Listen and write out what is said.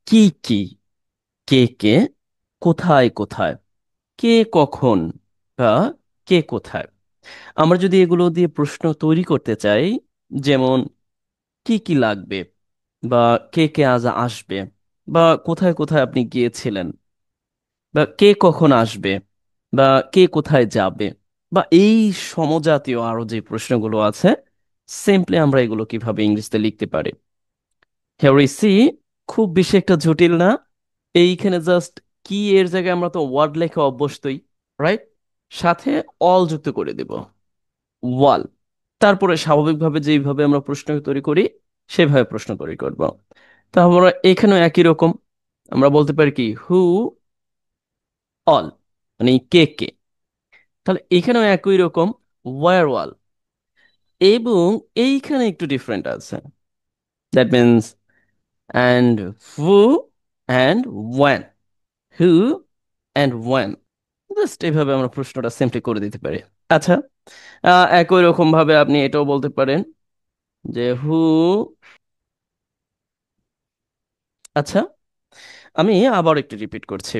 কি কি, কে কে, কোথায় কোথায়, কে কখন, বা কে কোথায়। আমরা যদি এগুলো দিয়ে প্রশ্ন তৈরি করতে চাই, যেমন কি কি লাগবে, বা কে কে আজ আসবে, বা কোথায় কোথায় আপনি গিয়েছিলেন, বা কে কখন আসবে, বা কে কোথায় যাবে, বা এই সমজাতীয় আরো যে প্রশ্নগুলো আছে, সিম্পলি আমরা এগুলো কিভাবে ইংরেজিতে লিখতে পারি। হিয়ার উই সি, খুব বেশি একটা জটিল না। এইখানে জাস্ট কি এর জায়গায় আমরা তো ওয়ার্ড লেখা অভ্যস্তই, রাইট? সাথে অল যুক্ত করে দেব, ওয়াল। তারপরে স্বাভাবিকভাবে যেইভাবে আমরা প্রশ্ন তৈরি করি সেভাবে প্রশ্ন তৈরি করব। তারপরে এখানেও একই রকম, আমরা বলতে পারি কি হু, অল, মানে কে কে। তাহলে এখানেও একই রকম, ওয়ার ওয়াল। এবং এইখানে একটু ডিফারেন্ট আছে, that means and who and when, who and when. Just এইভাবে আমরা প্রশ্নটা সিম্পলি করে দিতে পারি। আচ্ছা, একই রকম ভাবে আপনি এটাও বলতে পারেন যে হু, আচ্ছা, আমি আবার একটু রিপিট করছি।